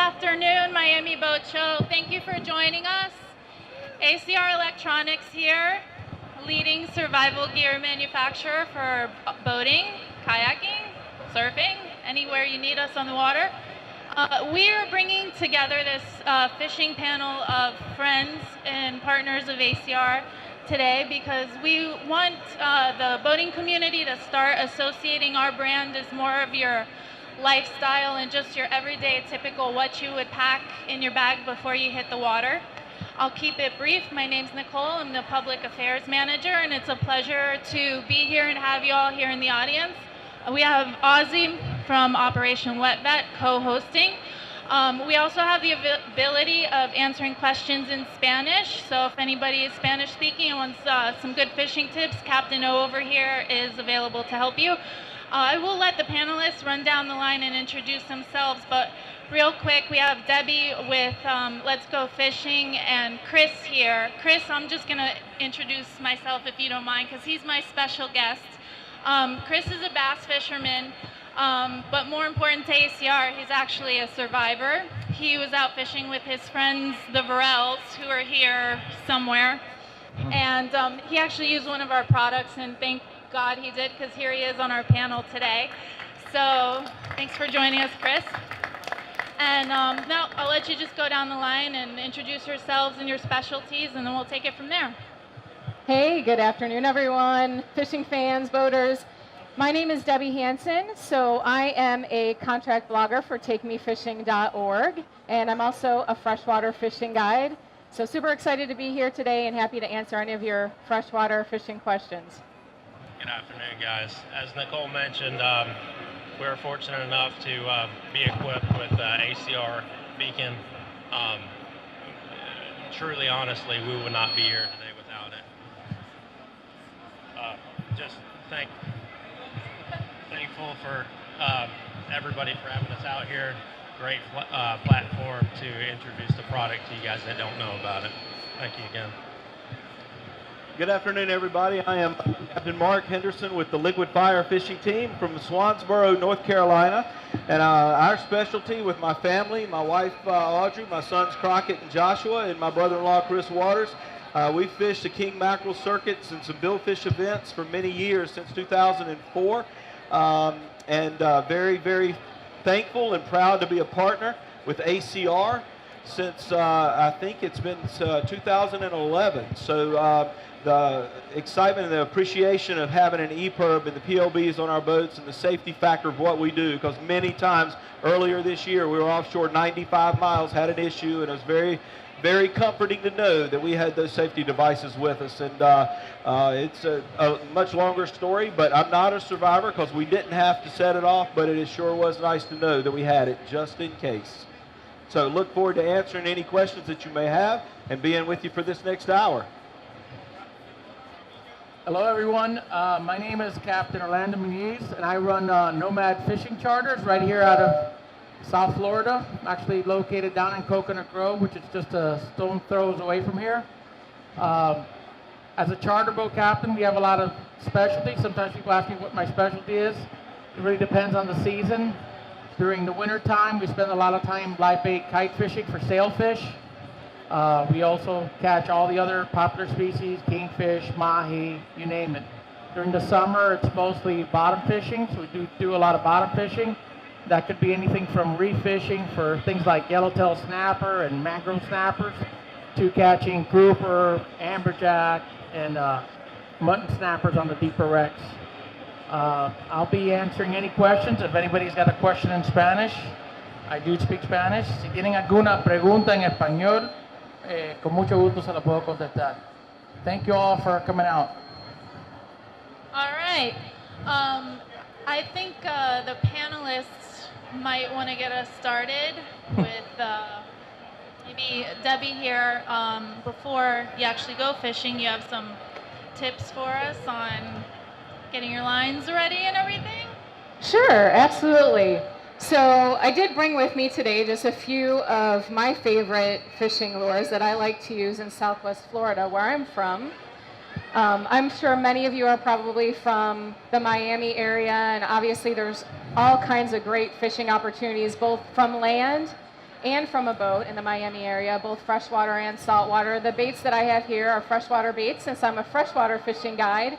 afternoon, Miami Boat Show. Thank you for joining us. ACR Electronics here, leading survival gear manufacturer for boating, kayaking, surfing, anywhere you need us on the water. We are bringing together this fishing panel of friends and partners of ACR today because we want the boating community to start associating our brand as more of your lifestyle and just your everyday typical what you would pack in your bag before you hit the water. I'll keep it brief. My name's Nicole. I'm the Public Affairs Manager, and it's a pleasure to be here and have you all here in the audience. We have Ozzy from Operation Wet Vet co-hosting. We also have the ability of answering questions in Spanish, so if anybody is Spanish speaking and wants some good fishing tips, Captain O over here is available to help you. I will let the panelists run down the line and introduce themselves, but real quick, we have Debbie with Let's Go Fishing and Chris here. Chris, I'm just going to introduce myself if you don't mind, because he's my special guest. Chris is a bass fisherman, but more important to ACR, he's actually a survivor. He was out fishing with his friends, the Varels, who are here somewhere, and he actually used one of our products, and thank God he did, because here he is on our panel today. So thanks for joining us, Chris. And now I'll let you just go down the line and introduce yourselves and your specialties, and then we'll take it from there. Hey, good afternoon, everyone. Fishing fans, boaters. My name is Debbie Hansen. So I am a contract blogger for TakeMeFishing.org, and I'm also a freshwater fishing guide. So super excited to be here today and happy to answer any of your freshwater fishing questions. Good afternoon, guys. As Nicole mentioned, we're fortunate enough to be equipped with ACR Beacon. Truly, honestly, we would not be here today without it. Just thankful for everybody for having us out here. Great platform to introduce the product to you guys that don't know about it. Thank you again. Good afternoon, everybody. I am Captain Mark Henderson with the Liquid Fire Fishing Team from Swansboro, North Carolina. And our specialty with my family, my wife Audrey, my sons Crockett and Joshua, and my brother-in-law Chris Waters, we fished the king mackerel circuits and some billfish events for many years, since 2004. Very, very thankful and proud to be a partner with ACR since I think it's been 2011. So the excitement and the appreciation of having an EPIRB and the PLBs on our boats and the safety factor of what we do, because many times earlier this year we were offshore 95 miles, had an issue, and it was very, very comforting to know that we had those safety devices with us. And it's a much longer story, but I'm not a survivor because we didn't have to set it off, but it sure was nice to know that we had it just in case. So look forward to answering any questions that you may have and being with you for this next hour. Hello, everyone. My name is Captain Orlando Muniz, and I run Nomad Fishing Charters right here out of South Florida. I'm actually located down in Coconut Grove, which is just a stone throws away from here. As a charter boat captain, we have a lot of specialties. Sometimes people ask me what my specialty is. It really depends on the season. During the winter time, we spend a lot of time live bait kite fishing for sailfish. We also catch all the other popular species, kingfish, mahi, you name it. During the summer, it's mostly bottom fishing, so we do a lot of bottom fishing. That could be anything from reef fishing for things like yellowtail snapper and mangrove snappers, to catching grouper, amberjack, and mutton snappers on the deeper wrecks. I'll be answering any questions. If anybody's got a question in Spanish, I do speak Spanish. Si tienen alguna pregunta en español, con mucho gusto se la puedo contestar. Thank you all for coming out. All right. I think the panelists might want to get us started with maybe Debbie here. Before you actually go fishing, you have some tips for us on getting your lines ready and everything? Sure, absolutely. So I did bring with me today just a few of my favorite fishing lures that I like to use in Southwest Florida, where I'm from. I'm sure many of you are probably from the Miami area, and obviously there's all kinds of great fishing opportunities, both from land and from a boat in the Miami area, both freshwater and saltwater. The baits that I have here are freshwater baits since I'm a freshwater fishing guide.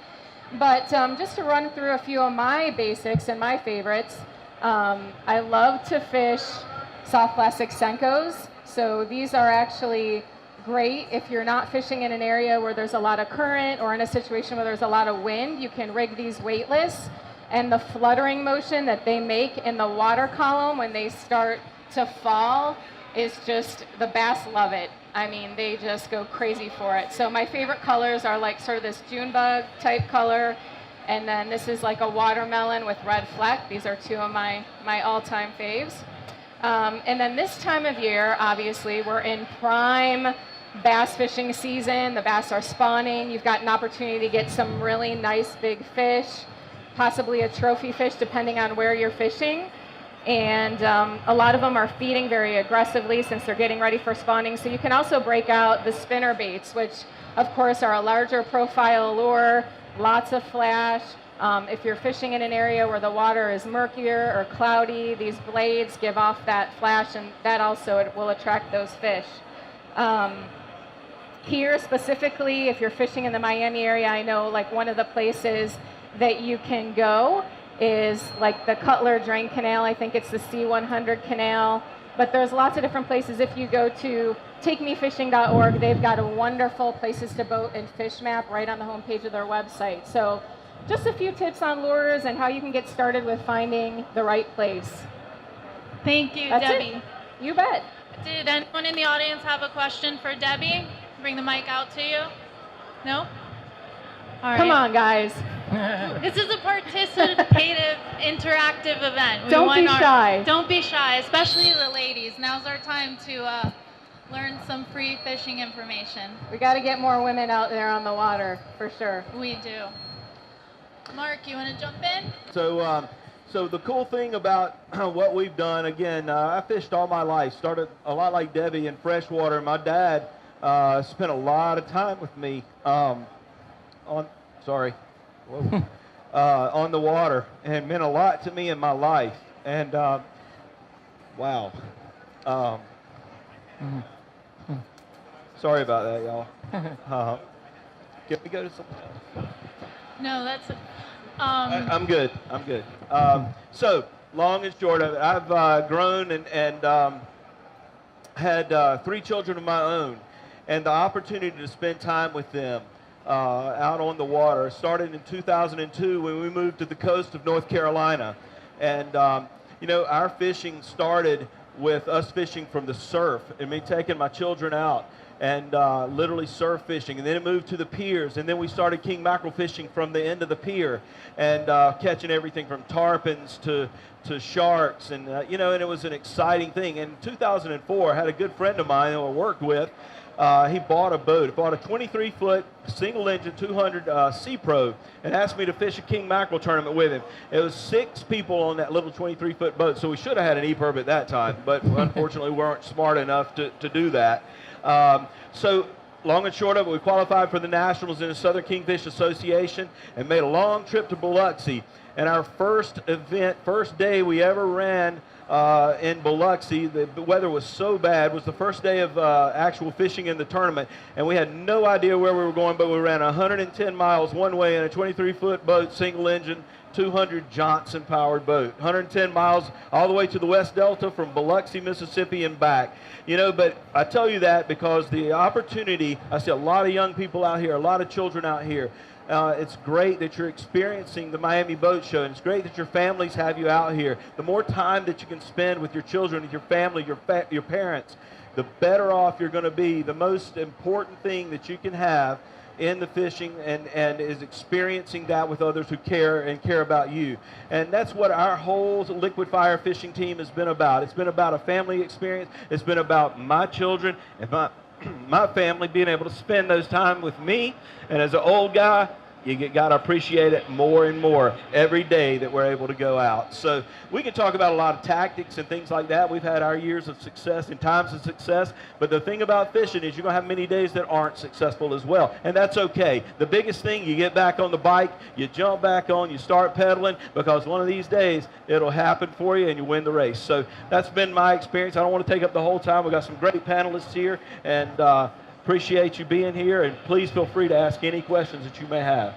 But just to run through a few of my basics and my favorites, I love to fish soft plastic Senkos. So these are actually great if you're not fishing in an area where there's a lot of current or in a situation where there's a lot of wind. You can rig these weightless, and the fluttering motion that they make in the water column when they start to fall is just, the bass love it. I mean, they just go crazy for it. So my favorite colors are like sort of this June bug type color, and then this is like a watermelon with red fleck. These are two of my all-time faves. And then this time of year, obviously, we're in prime bass fishing season. The bass are spawning. You've got an opportunity to get some really nice big fish, possibly a trophy fish depending on where you're fishing. And a lot of them are feeding very aggressively since they're getting ready for spawning. So you can also break out the spinner baits, which of course are a larger profile lure, lots of flash. If you're fishing in an area where the water is murkier or cloudy, these blades give off that flash, and that also will attract those fish. Here specifically, if you're fishing in the Miami area, I know like one of the places that you can go is like the Cutler Drain Canal. I think it's the C100 canal, but there's lots of different places. If you go to takemefishing.org, they've got a wonderful places to boat and fish map right on the homepage of their website. So just a few tips on lures and how you can get started with finding the right place. Thank you, That's Debbie. it. You bet. Did anyone in the audience have a question for Debbie? Bring the mic out to you. No? All right. Come on, guys. This is a participative, interactive event. Don't be shy. Don't be shy, especially the ladies. Now's our time to learn some free fishing information. We got to get more women out there on the water, for sure. We do. Mark, you want to jump in? So the cool thing about what we've done, again, I fished all my life. Started a lot like Debbie in freshwater. My dad spent a lot of time with me on the water, and meant a lot to me in my life. And wow. Sorry about that, y'all. Can we go to something else? No, that's... I'm good. So, long and short of it, I've grown and had 3 children of my own, and the opportunity to spend time with them out on the water started in 2002 when we moved to the coast of North Carolina. And, our fishing started with us fishing from the surf and me taking my children out and literally surf fishing, and then it moved to the piers, and then we started king mackerel fishing from the end of the pier and catching everything from tarpons to sharks, and and it was an exciting thing. In 2004, I had a good friend of mine who I worked with. He bought a boat, bought a 23-foot single-engine 200 Sea Pro, and asked me to fish a king mackerel tournament with him. It was 6 people on that little 23-foot boat, so we should have had an E-permit at that time, but unfortunately we weren't smart enough to do that. So long and short of it, we qualified for the Nationals in the Southern Kingfish Association and made a long trip to Biloxi. And our first event, first day we ever ran in Biloxi, the weather was so bad, was the first day of actual fishing in the tournament, and we had no idea where we were going, but we ran 110 miles one way in a 23-foot boat, single engine, 200 Johnson powered boat, 110 miles all the way to the West Delta from Biloxi, Mississippi and back. But I tell you that because the opportunity, I see a lot of young people out here, a lot of children out here. It's great that you're experiencing the Miami Boat Show, and it's great that your families have you out here. The more time that you can spend with your children, with your family, your parents, the better off you're going to be. The most important thing that you can have in the fishing and is experiencing that with others who care about you. And that's what our whole liquid fire fishing team has been about. It's been about a family experience. It's been about my children and my family being able to spend those time with me. And as an old guy, got to appreciate it more and more every day that we're able to go out. So we can talk about a lot of tactics and things like that. We've had our years of success and times of success, but the thing about fishing is you're going to have many days that aren't successful as well, and that's okay. The biggest thing, you get back on the bike, you jump back on, you start pedaling, because one of these days it'll happen for you and you win the race. So that's been my experience. I don't want to take up the whole time. We've got some great panelists here, and appreciate you being here, and please feel free to ask any questions that you may have.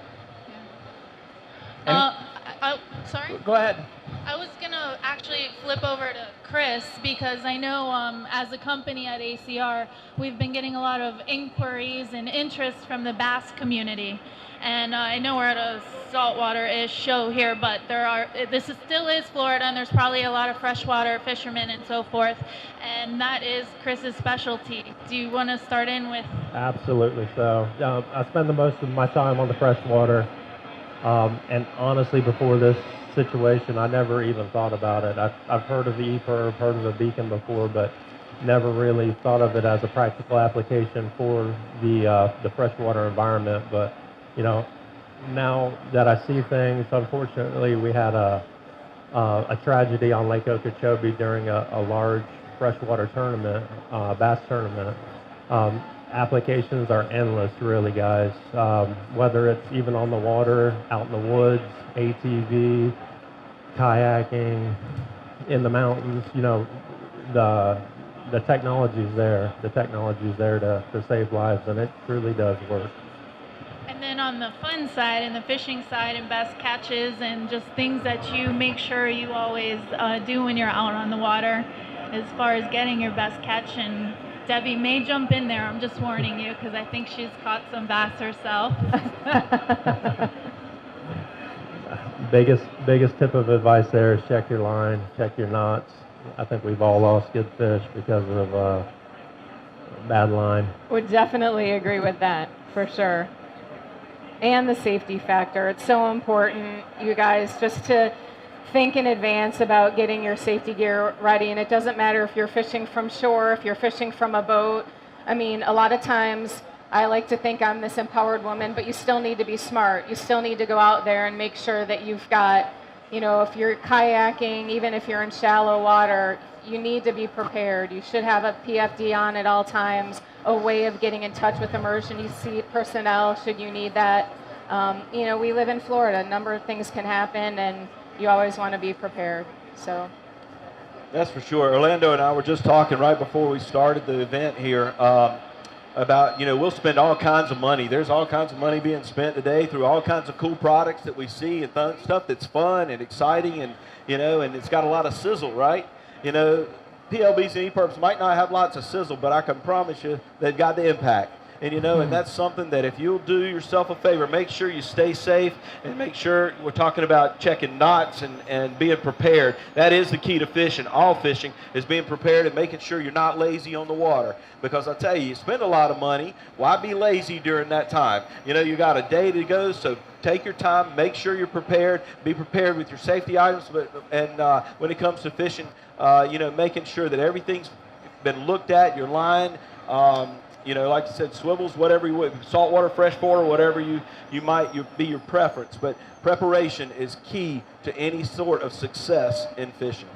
Sorry? Go ahead. I was going to actually flip over to Chris, because I know as a company at ACR, we've been getting a lot of inquiries and interest from the bass community. And I know we're at a saltwater-ish show here, but still is Florida, and there's probably a lot of freshwater fishermen and so forth, and that is Chris's specialty. Do you want to start in with? Absolutely. So I spend the most of my time on the freshwater, and honestly, before this situation, I never even thought about it. I've heard of the EPIRB, heard of a beacon before, but never really thought of it as a practical application for the freshwater environment. But you know, now that I see things, unfortunately, we had a tragedy on Lake Okeechobee during a large freshwater tournament, bass tournament. Applications are endless, really, guys. Whether it's even on the water, out in the woods, ATV, kayaking, in the mountains, you know, the technology's there. The technology's there to save lives, and it truly does work. And then on the fun side and the fishing side and best catches and just things that you make sure you always do when you're out on the water as far as getting your best catch. And Debbie may jump in there, I'm just warning you, because I think she's caught some bass herself. Biggest tip of advice there is check your line, check your knots. I think we've all lost good fish because of bad line. Would definitely agree with that, for sure. And the safety factor. It's so important, you guys, just to think in advance about getting your safety gear ready. And it doesn't matter if you're fishing from shore, if you're fishing from a boat. I mean, a lot of times I like to think I'm this empowered woman, but you still need to be smart. You still need to go out there and make sure that you've got, you know, if you're kayaking, even if you're in shallow water, you need to be prepared. You should have a PFD on at all times, a way of getting in touch with emergency personnel should you need that. You know, we live in Florida. A number of things can happen, and you always want to be prepared. So that's for sure. Orlando and I were just talking right before we started the event here about, you know, we'll spend all kinds of money. There's all kinds of money being spent today through all kinds of cool products that we see and stuff that's fun and exciting, and, you know, and it's got a lot of sizzle, right? You know, PLBs and EPIRBs might not have lots of sizzle, but I can promise you they've got the impact. And, you know, and that's something that if you'll do yourself a favor, make sure you stay safe, and make sure, we're talking about checking knots and being prepared. That is the key to fishing. All fishing is being prepared and making sure you're not lazy on the water. Because I tell you spend a lot of money. Why be lazy during that time? You know, you got a day to go, so take your time, make sure you're prepared, be prepared with your safety items, and when it comes to fishing, you know, making sure that everything's been looked at, your line, you know, like I said, swivels, whatever you would, saltwater, freshwater, whatever you might be your preference. But preparation is key to any sort of success in fishing.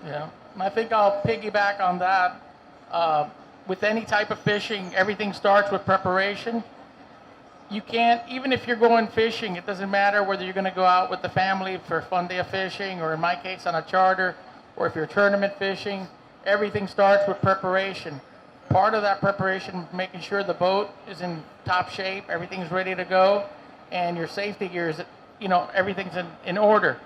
Yeah, and I think I'll piggyback on that. With any type of fishing, everything starts with preparation. You can't, even if you're going fishing, it doesn't matter whether you're going to go out with the family for a fun day of fishing, or in my case on a charter, or if you're tournament fishing, everything starts with preparation. Part of that preparation, making sure the boat is in top shape, everything's ready to go, and your safety gear is, you know, everything's in order.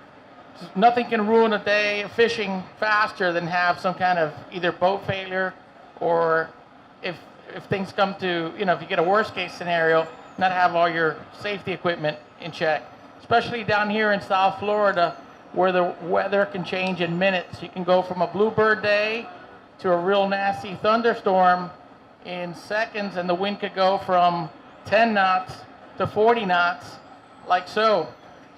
Nothing can ruin a day of fishing faster than have some kind of either boat failure, or if things come to, you know, if you get a worst case scenario, not have all your safety equipment in check. Especially down here in South Florida, where the weather can change in minutes. You can go from a bluebird day to a real nasty thunderstorm in seconds, and the wind could go from 10 knots to 40 knots, like so.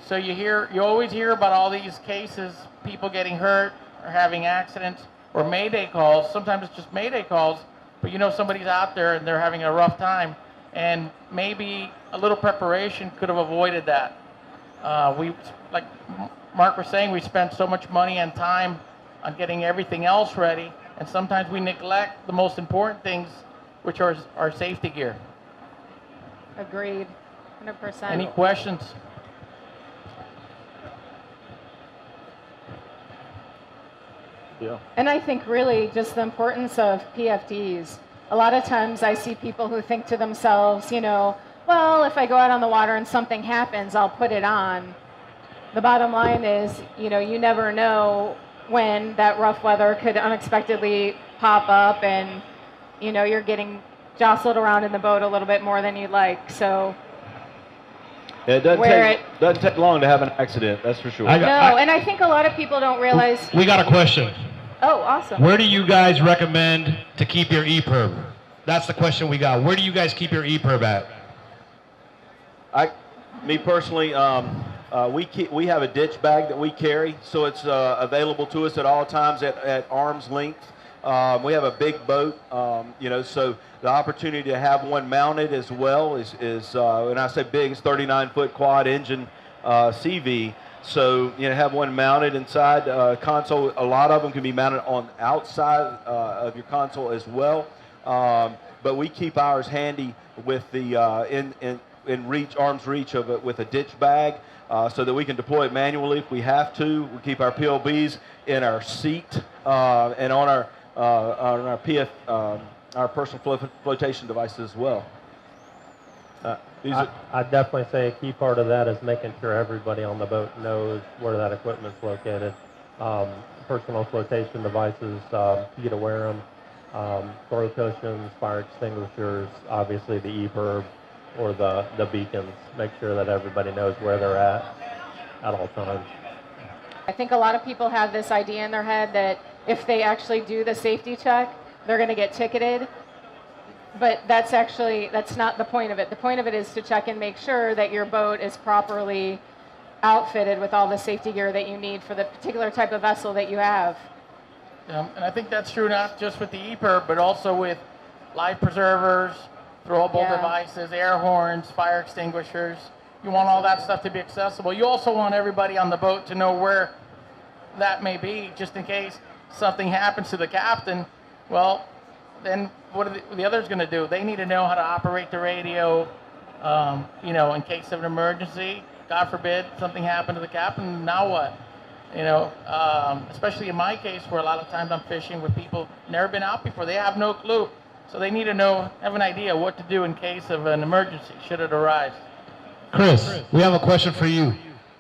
So you always hear about all these cases, people getting hurt or having accidents or mayday calls. Sometimes it's just mayday calls, but you know somebody's out there and they're having a rough time. And maybe a little preparation could have avoided that. Like Mark was saying, we spent so much money and time on getting everything else ready, and sometimes we neglect the most important things, which are our safety gear. Agreed, 100%. Any questions? Yeah. And I think really just the importance of PFDs. A lot of times I see people who think to themselves, well, if I go out on the water and something happens, I'll put it on. The bottom line is, you never know when that rough weather could unexpectedly pop up and, you're getting jostled around in the boat a little bit more than you'd like. So Yeah, it doesn't take long to have an accident, that's for sure. and I think a lot of people don't realize. We got a question. Oh, awesome. Where do you guys recommend to keep your EPIRB? That's the question we got. Where do you guys keep your EPIRB at? Me personally, we have a ditch bag that we carry, so it's available to us at all times at arm's length. We have a big boat, so the opportunity to have one mounted as well is and I say big, it's 39-foot quad engine CV. So, have one mounted inside console. A lot of them can be mounted on outside of your console as well. But we keep ours handy with the in reach, arm's reach of it with a ditch bag, so that we can deploy it manually if we have to. We keep our PLBs in our seat and on our our personal flotation devices as well. I'd definitely say a key part of that is making sure everybody on the boat knows where that equipment's located. Personal flotation devices, you get to wear them. Throw cushions, fire extinguishers, obviously the EPIRB or the beacons. Make sure that everybody knows where they're at all times. I think a lot of people have this idea in their head that if they actually do the safety check, they're going to get ticketed. But that's not the point of it. The point of it is to check and make sure that your boat is properly outfitted with all the safety gear that you need for the particular type of vessel that you have. And I think that's true not just with the EPIRB, but also with life preservers, throwable devices, air horns, fire extinguishers. You want all that stuff to be accessible. You also want everybody on the boat to know where that may be, just in case something happens to the captain. Well, then what are the others going to do? They need to know how to operate the radio, in case of an emergency. God forbid something happened to the captain, now what? Especially in my case, where a lot of times I'm fishing with people never been out before. They have no clue. So they need to have an idea what to do in case of an emergency, should it arise. Chris, we have a question for you.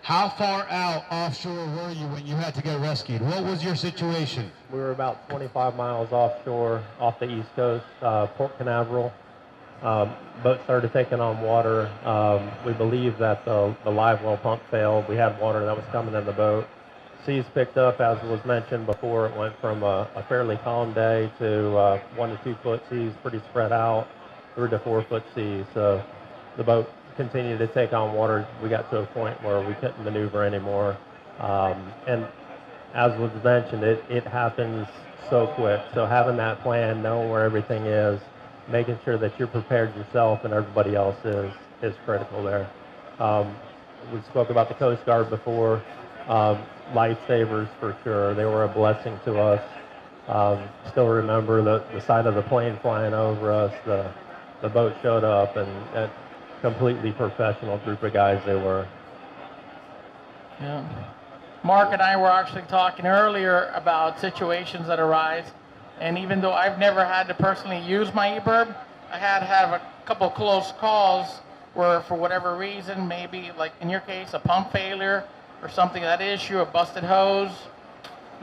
How far out offshore were you when you had to get rescued? What was your situation? We were about 25 miles offshore, off the East Coast, Port Canaveral. Boat started taking on water. We believe that the live well pump failed. We had water that was coming in the boat. Seas picked up, as was mentioned before. It went from a fairly calm day to 1 to 2 foot seas, pretty spread out, 3 to 4 foot seas. So the boat continued to take on water. We got to a point where we couldn't maneuver anymore. And as was mentioned, it happens so quick. So having that plan, knowing where everything is, making sure that you're prepared yourself and everybody else is critical there. We spoke about the Coast Guard before. Lifesavers for sure. They were a blessing to us. Still remember the sight of the plane flying over us. The boat showed up, and a completely professional group of guys they were. Yeah. Mark and I were actually talking earlier about situations that arise, and even though I've never had to personally use my EPIRB, I had to have a couple close calls where, for whatever reason, maybe like in your case, a pump failure or something, that issue, a busted hose.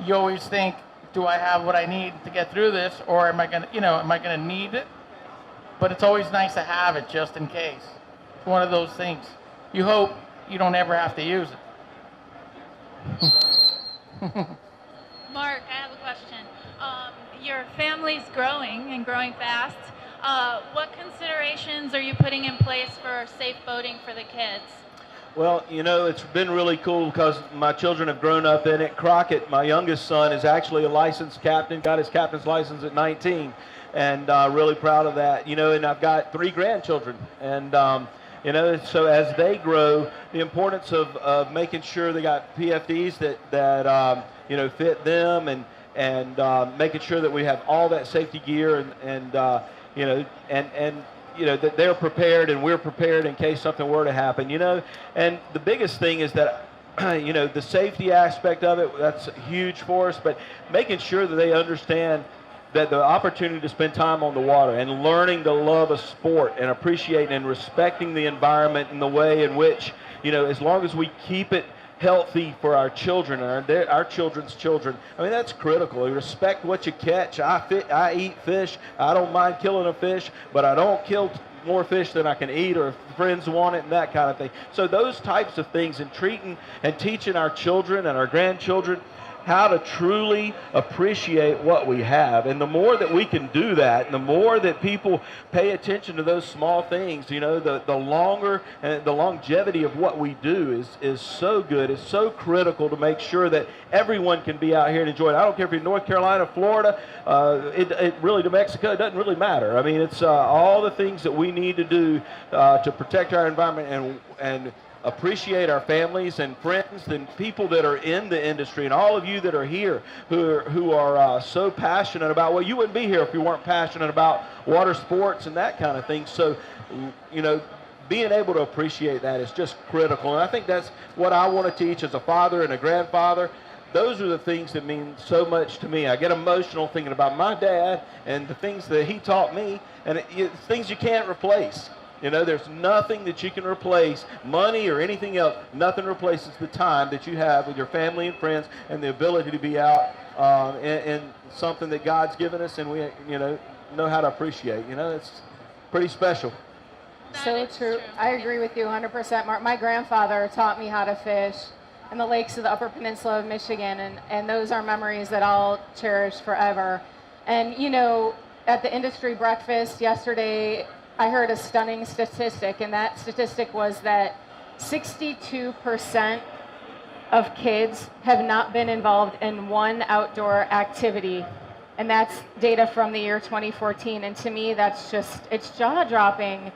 You always think, do I have what I need to get through this, or am I gonna need it? But it's always nice to have it just in case. It's one of those things. You hope you don't ever have to use it. Mark, I have a question. Your family's growing and growing fast. What considerations are you putting in place for safe boating for the kids? Well, you know, it's been really cool because my children have grown up in it. Crockett, my youngest son, is actually a licensed captain, got his captain's license at 19, and really proud of that. You know, and I've got 3 grandchildren, and you know, so as they grow, the importance of making sure they got PFDs that you know, fit them, and making sure that we have all that safety gear, and you know, and you know, that they're prepared and we're prepared in case something were to happen, you know. And the biggest thing is that, you know, the safety aspect of it, that's huge for us, but making sure that they understand that the opportunity to spend time on the water and learning to love a sport and appreciating and respecting the environment in the way in which, you know, as long as we keep it healthy for our children and our children's children. I mean, that's critical. You respect what you catch. I eat fish. I don't mind killing a fish, but I don't kill more fish than I can eat, or if friends want it, and that kind of thing. So those types of things, and treating and teaching our children and our grandchildren how to truly appreciate what we have. And the more that we can do that, and the more that people pay attention to those small things, you know, the longer and the longevity of what we do is so good. It's so critical to make sure that everyone can be out here and enjoy it. I don't care if you're in North Carolina, Florida, it really, to Mexico, it doesn't really matter. I mean, it's all the things that we need to do to protect our environment and appreciate our families and friends and people that are in the industry, and all of you that are here who are so passionate about, well, you wouldn't be here if you weren't passionate about water sports and that kind of thing. So, you know, being able to appreciate that is just critical. And I think that's what I want to teach as a father and a grandfather. Those are the things that mean so much to me. I get emotional thinking about my dad and the things that he taught me, and it's things you can't replace. You know, there's nothing that you can replace, money or anything else. Nothing replaces the time that you have with your family and friends, and the ability to be out in something that God's given us, and we, you know how to appreciate. You know, it's pretty special. So true. I agree with you 100%, Mark. My grandfather taught me how to fish in the lakes of the Upper Peninsula of Michigan, and those are memories that I'll cherish forever. And, you know, at the industry breakfast yesterday, I heard a stunning statistic, and that statistic was that 62% of kids have not been involved in one outdoor activity, and that's data from the year 2014. And to me, that's just, it's jaw-dropping.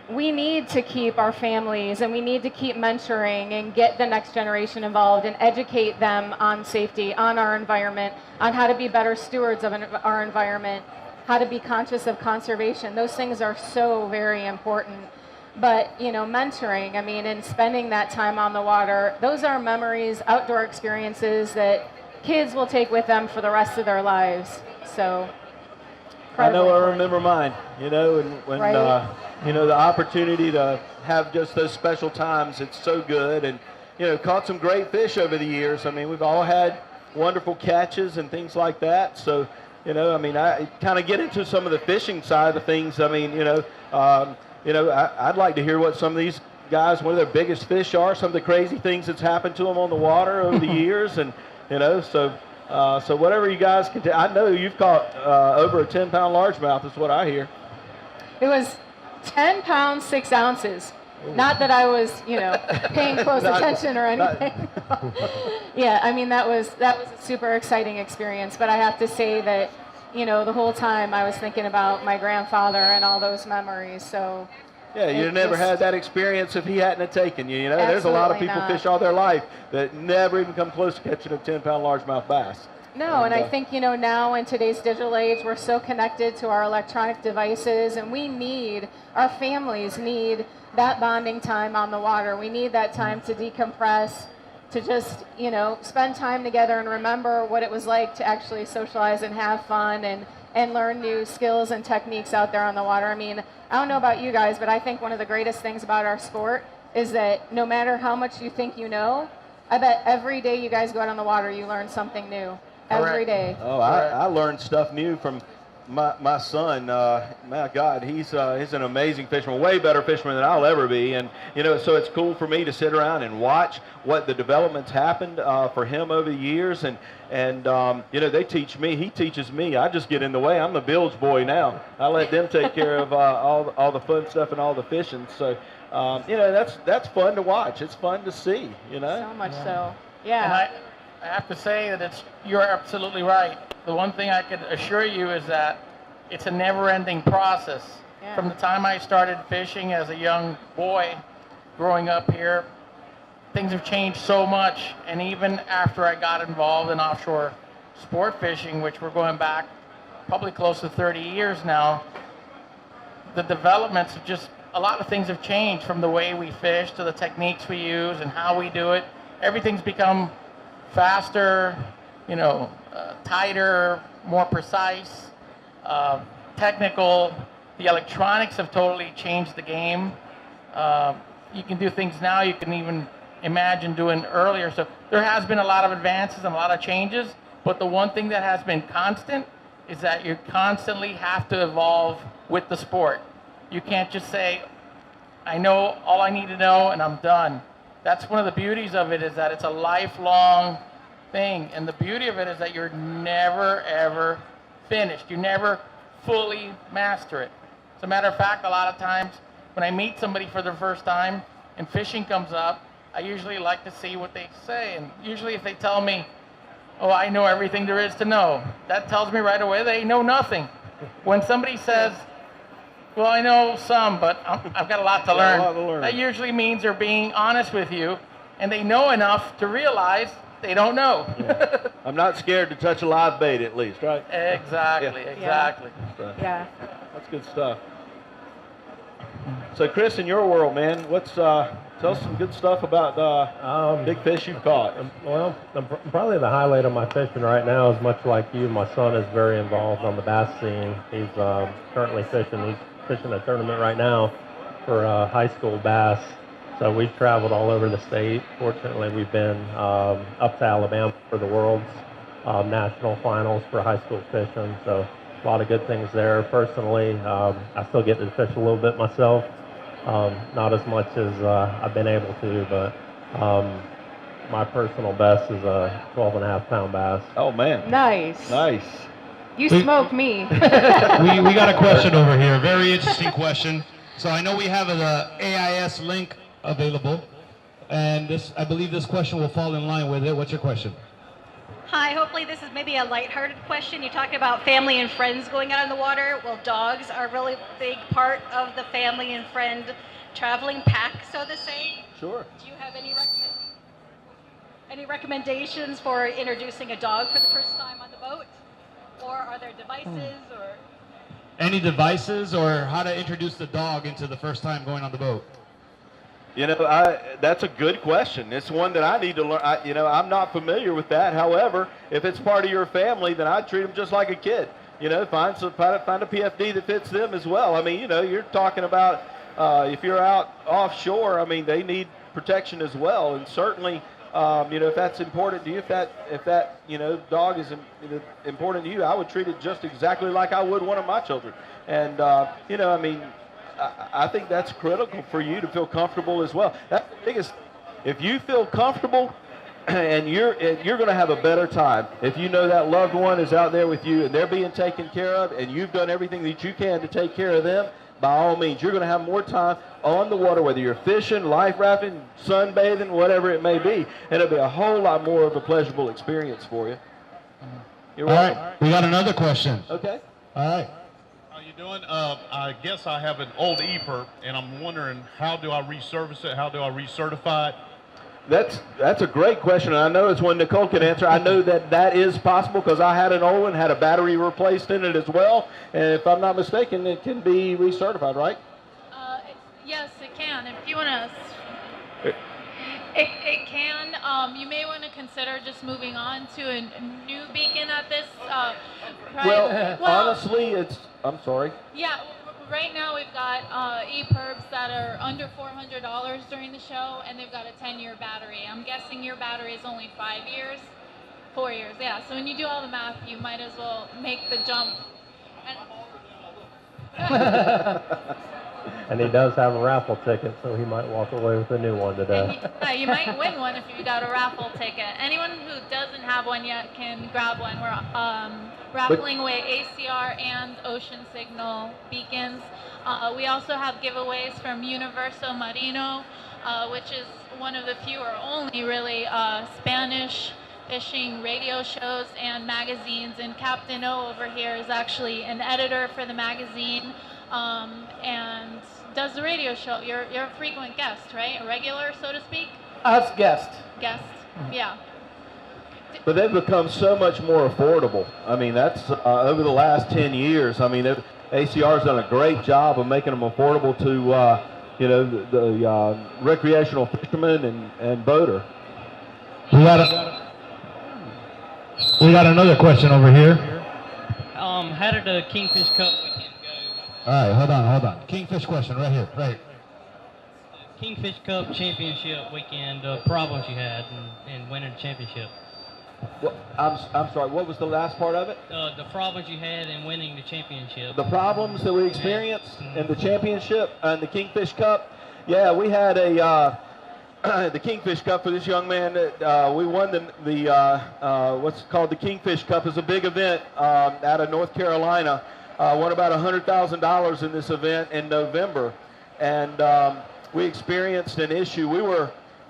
We need to keep our families, and we need to keep mentoring and get the next generation involved and educate them on safety, on our environment, on how to be better stewards of our environment, how to be conscious of conservation. Those things are so very important. But, you know, mentoring, I mean, and spending that time on the water, those are memories, outdoor experiences that kids will take with them for the rest of their lives. So, I know, I remember mine, you know, and when, right? You know, the opportunity to have just those special times, it's so good. And, you know, caught some great fish over the years. I mean, we've all had wonderful catches and things like that. So, you know, I mean, I kind of get into some of the fishing side of the things. I mean, I'd like to hear what some of these guys, what their biggest fish are, some of the crazy things that's happened to them on the water over the years. And, you know, so whatever you guys can I know you've caught over a 10-pound largemouth is what I hear. It was 10 pounds, 6 ounces. Not that I was, you know, paying close attention or anything. Yeah, I mean, that was a super exciting experience. But I have to say that, you know, the whole time I was thinking about my grandfather and all those memories. So yeah, you'd never had that experience if he hadn't have taken you. You know, there's a lot of people fish all their life that never even come close to catching a 10-pound largemouth bass. No, and I think, you know, now in today's digital age, we're so connected to our electronic devices, and our families need that bonding time on the water. We need that time to decompress, to just, you know, spend time together and remember what it was like to actually socialize and have fun and learn new skills and techniques out there on the water. I mean, I don't know about you guys, but I think one of the greatest things about our sport is that no matter how much you think you know, I bet every day you guys go out on the water, you learn something new. Every day. Oh, I learned stuff new from my son, my God, he's an amazing fisherman, way better fisherman than I'll ever be. And, you know, so it's cool for me to sit around and watch what the developments happened for him over the years. And you know, they teach me, he teaches me. I just get in the way. I'm the bilge boy now. I let them take care of all the fun stuff and all the fishing. So, you know, that's fun to watch. It's fun to see, you know. So much so. And Yeah. I have to say that you're absolutely right. The one thing I could assure you is that it's a never-ending process. Yeah. From the time I started fishing as a young boy growing up here, things have changed so much. And even after I got involved in offshore sport fishing, which we're going back probably close to 30 years now, the developments of just a lot of things have changed, from the way we fish to the techniques we use and how we do it. Everything's become faster, you know, tighter, more precise, technical. The electronics have totally changed the game. You can do things now you can even imagine doing earlier. So there has been a lot of advances and a lot of changes, but the one thing that has been constant is that you constantly have to evolve with the sport. You can't just say, I know all I need to know and I'm done. That's one of the beauties of it, is that it's a lifelong thing. And the beauty of it is that you're never, ever finished. You never fully master it. As a matter of fact, a lot of times when I meet somebody for the first time and fishing comes up, I usually like to see what they say. And usually if they tell me, oh, I know everything there is to know, that tells me right away they know nothing. When somebody says, well, I know some, but I've got a lot to learn, that usually means they're being honest with you, and they know enough to realize they don't know. Yeah. I'm not scared to touch a live bait, at least, right? Exactly, Yeah. exactly. Yeah. That's good stuff. So, Chris, in your world, man, tell us some good stuff about big fish you've caught. Well, probably the highlight of my fishing right now is much like you. My son is very involved on the bass scene. He's currently fishing. He's fishing a tournament right now for high school bass. So we've traveled all over the state. Fortunately, we've been up to Alabama for the World's National Finals for high school fishing. So a lot of good things there. Personally, I still get to fish a little bit myself. Not as much as I've been able to, but my personal best is a 12.5-pound bass. Oh, man. Nice. Nice. You smoked me. We got a question over here. Very interesting question. So I know we have an AIS link available, and I believe this question will fall in line with it. What's your question? Hi, hopefully this is maybe a lighthearted question. You talked about family and friends going out on the water. Well, dogs are a really big part of the family and friend traveling pack, so to say. Sure. Do you have any recommendations for introducing a dog for the first time on the boat? Or are there devices or? Any devices, or how to introduce the dog into the first time going on the boat? You know, that's a good question. It's one that I need to learn. I'm not familiar with that. However, if it's part of your family, then I treat them just like a kid. You know, find a PFD that fits them as well. I mean, you know, you're talking about if you're out offshore, I mean, they need protection as well. And certainly, you know, if that's important to you, if that you know, dog is important to you, I would treat it just exactly like I would one of my children. And you know, I mean, I think that's critical for you to feel comfortable as well. That's the biggest. If you feel comfortable, and you're going to have a better time if you know that loved one is out there with you and they're being taken care of, and you've done everything that you can to take care of them. By all means, you're going to have more time on the water, whether you're fishing, life rafting, sunbathing, whatever it may be, and it'll be a whole lot more of a pleasurable experience for you. You're welcome. All right, we got another question. Okay. All right. How you doing? I guess I have an old EPIRB, and I'm wondering, how do I reservice it? How do I recertify it? That's a great question, and I know it's one Nicole can answer. I know that is possible because I had an old one, had a battery replaced in it as well, and if I'm not mistaken, it can be recertified, right? Yes, it can. If you want to, it can. You may want to consider just moving on to a new beacon at this. Well, honestly, I'm sorry. Yeah. Right now we've got EPIRBs that are under $400 during the show, and they've got a 10-year battery. I'm guessing your battery is only 5 years, 4 years, yeah. So when you do all the math, you might as well make the jump. And And he does have a raffle ticket, so he might walk away with a new one today. You might win one if you got a raffle ticket. Anyone who doesn't have one yet can grab one. We're raffling away ACR and ocean signal beacons. We also have giveaways from Universo Marino, which is one of the few or only really Spanish fishing radio shows and magazines. And Captain O over here is actually an editor for the magazine and does the radio show. You're a frequent guest, right? A regular, so to speak? Us guest. Guest, yeah. But they've become so much more affordable. I mean, that's over the last 10 years. I mean, ACR's done a great job of making them affordable to, the recreational fisherman and boater. We got another question over here. How did the Kingfish Cup weekend go? All right, hold on. Kingfish question right here, right. Kingfish Cup championship weekend, problems you had in winning the championship. Well, I'm sorry, what was the last part of it? The problems you had in winning the championship. The problems that we experienced in the championship and the Kingfish Cup? Yeah, we had the Kingfish Cup for this young man. We won the what's called the Kingfish Cup. It's a big event out of North Carolina. Won about $100,000 in this event in November. And we experienced an issue.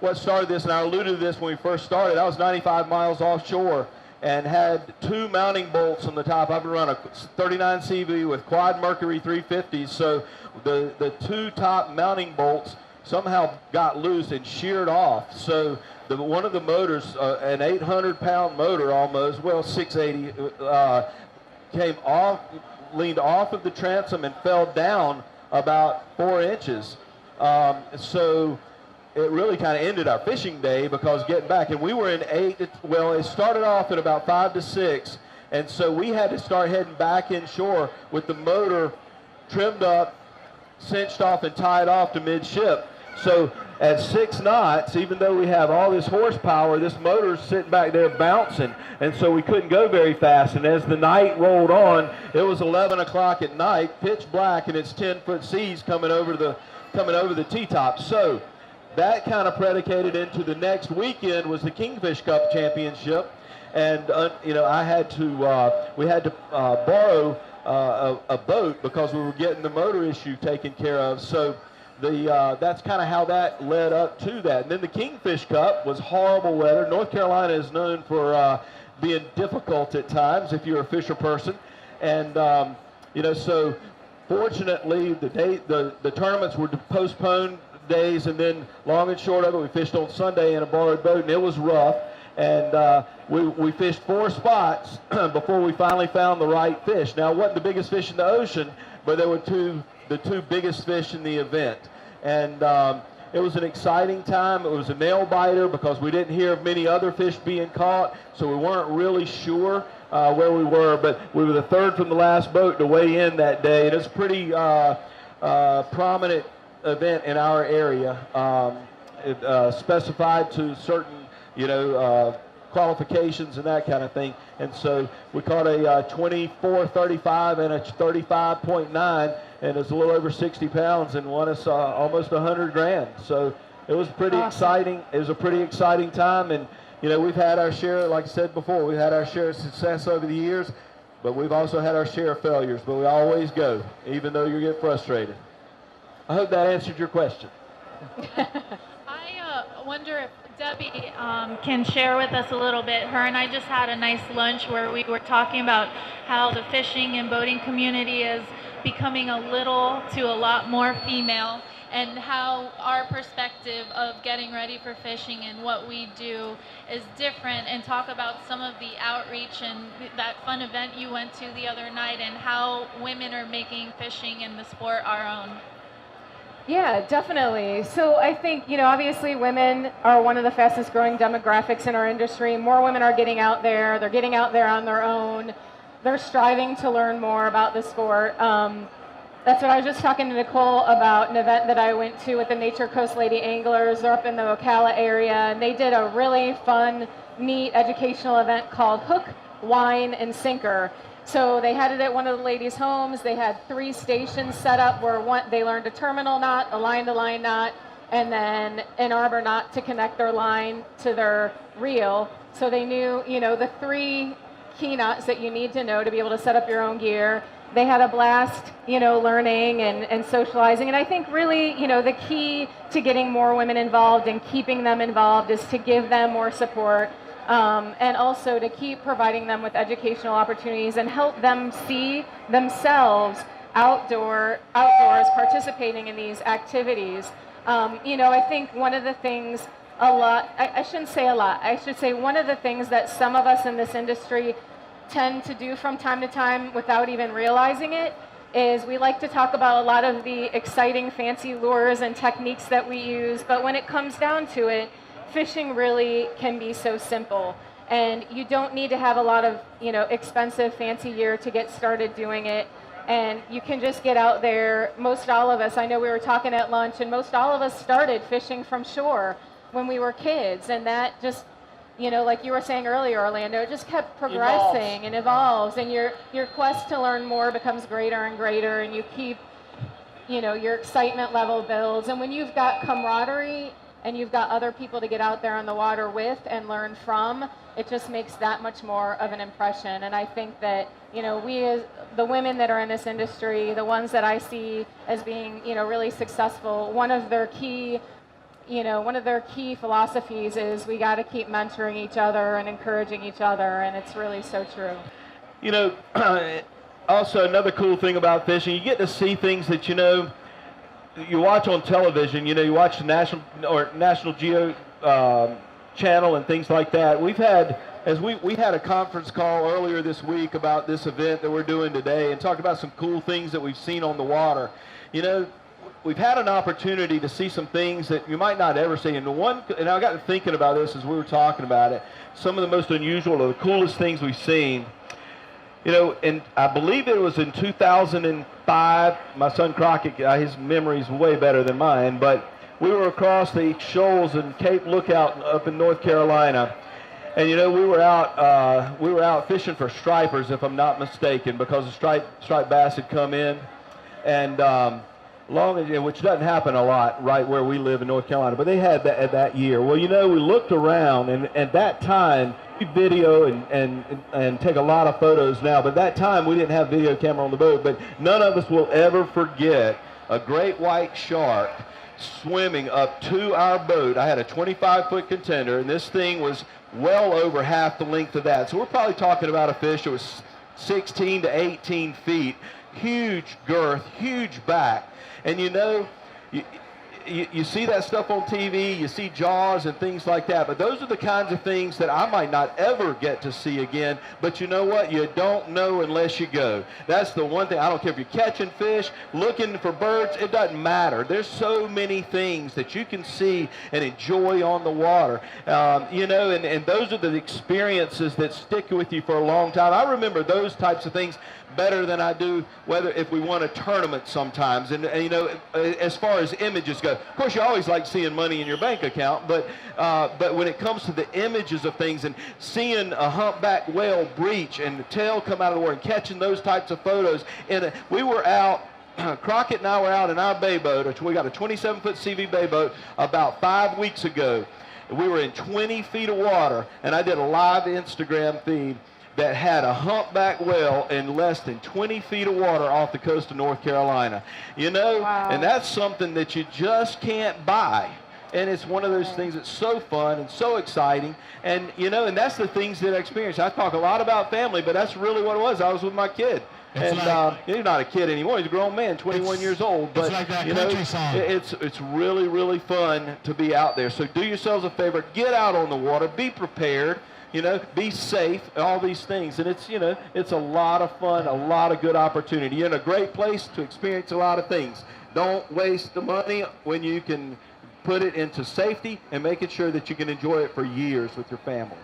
What started this, and I alluded to this when we first started, I was 95 miles offshore and had two mounting bolts on the top. I've run a 39 CV with quad Mercury 350s, so the two top mounting bolts somehow got loose and sheared off. So one of the motors, an 800-pound motor almost, well, 680, came off, leaned off of the transom and fell down about 4 inches. So it really kind of ended our fishing day because getting back, and we were in it started off at about 5 to 6, and so we had to start heading back inshore with the motor trimmed up, cinched off and tied off to midship. So at 6 knots, even though we have all this horsepower, this motor's sitting back there bouncing, and so we couldn't go very fast. And as the night rolled on, it was 11 o'clock at night, pitch black, and it's 10-foot seas coming over the T-top. So that kind of predicated into the next weekend was the Kingfish Cup Championship, and I had to we had to borrow a boat because we were getting the motor issue taken care of. So that's kind of how that led up to that. And then the Kingfish Cup was horrible weather. North Carolina is known for being difficult at times if you're a fisher person, and so fortunately the tournaments were postponed days, and then long and short of it, we fished on Sunday in a borrowed boat, and it was rough, and we fished 4 spots before we finally found the right fish. Now, it wasn't the biggest fish in the ocean, but there were the two biggest fish in the event, and it was an exciting time. It was a nail biter because we didn't hear of many other fish being caught, so we weren't really sure where we were, but we were the third from the last boat to weigh in that day, and it's a pretty prominent event in our area, specified to certain, qualifications and that kind of thing. And so we caught a 24.35 and a 35.9, and it's a little over 60 pounds, and won us almost $100,000. So it was pretty exciting. It was a pretty exciting time, and we've had our share, like I said before, we've had our share of success over the years, but we've also had our share of failures. But we always go, even though you get frustrated. I hope that answered your question. I wonder if Debbie can share with us a little bit. Her and I just had a nice lunch where we were talking about how the fishing and boating community is becoming a lot more female, and how our perspective of getting ready for fishing and what we do is different, and talk about some of the outreach and that fun event you went to the other night, and how women are making fishing and the sport our own. Yeah, definitely. So I think, obviously women are one of the fastest growing demographics in our industry. More women are getting out there. They're getting out there on their own. They're striving to learn more about the sport. That's what I was just talking to Nicole about, an event that I went to with the Nature Coast Lady Anglers. They're up in the Ocala area, and they did a really fun, neat educational event called Hook, Wine, and Sinker. So they had it at one of the ladies' homes. They had 3 stations set up where they learned a terminal knot, a line-to-line knot, and then an arbor knot to connect their line to their reel. So they knew, the 3 key knots that you need to know to be able to set up your own gear. They had a blast, learning and socializing. And I think really, the key to getting more women involved and keeping them involved is to give them more support, and also to keep providing them with educational opportunities and help them see themselves outdoors participating in these activities. I think one of the things I shouldn't say a lot, I should say one of the things that some of us in this industry tend to do from time to time without even realizing it is we like to talk about a lot of the exciting fancy lures and techniques that we use, but when it comes down to it, fishing really can be so simple. And you don't need to have a lot of, expensive fancy gear to get started doing it. And you can just get out there. Most all of us, I know we were talking at lunch, and most all of us started fishing from shore when we were kids. And that just, like you were saying earlier, Orlando, it just kept progressing and evolves. And your quest to learn more becomes greater and greater, and you keep, your excitement level builds. And when you've got camaraderie and you've got other people to get out there on the water with and learn from, it just makes that much more of an impression. And I think that, we as the women that are in this industry, the ones that I see as being, really successful, one of their key philosophies is we got to keep mentoring each other and encouraging each other, and it's really so true. Also another cool thing about fishing, you get to see things that you watch on television. You watch the National Geo channel and things like that. We had a conference call earlier this week about this event that we're doing today and talked about some cool things that we've seen on the water. We've had an opportunity to see some things that you might not ever see. And I got to thinking about this as we were talking about it. Some of the most unusual or the coolest things we've seen. And I believe it was in 2005. My son Crockett, his memory is way better than mine, but we were across the shoals in Cape Lookout up in North Carolina. And we were out fishing for stripers, if I'm not mistaken, because the striped bass had come in, and which doesn't happen a lot right where we live in North Carolina, but they had that year. Well, we looked around, and at that time, we video and take a lot of photos now, but that time we didn't have video camera on the boat. But none of us will ever forget a great white shark swimming up to our boat. I had a 25-foot contender, and this thing was well over half the length of that. So we're probably talking about a fish that was 16 to 18 feet, huge girth, huge back. And you see that stuff on TV, you see Jaws and things like that, but those are the kinds of things that I might not ever get to see again. But you know what? You don't know unless you go. That's the one thing. I don't care if you're catching fish, looking for birds, it doesn't matter. There's so many things that you can see and enjoy on the water. And those are the experiences that stick with you for a long time. I remember those types of things better than I do if we won a tournament sometimes. And as far as images go, of course you always like seeing money in your bank account, but when it comes to the images of things and seeing a humpback whale breach and the tail come out of the water and catching those types of photos, we were out. Crockett and I were out in our bay boat. We got a 27-foot CV bay boat about 5 weeks ago. We were in 20 feet of water, and I did a live Instagram feed that had a humpback whale in less than 20 feet of water off the coast of North Carolina. Wow. And that's something that you just can't buy. And it's one of those things that's so fun and so exciting. And, and that's the things that I experience. I talk a lot about family, but that's really what it was. I was with my kid. He's not a kid anymore. He's a grown man, 21 years old. But, it's like that country song. It's really, really fun to be out there. So do yourselves a favor. Get out on the water. Be prepared. Be safe, all these things. And it's a lot of fun, a lot of good opportunity. You're in a great place to experience a lot of things. Don't waste the money when you can put it into safety and making sure that you can enjoy it for years with your family.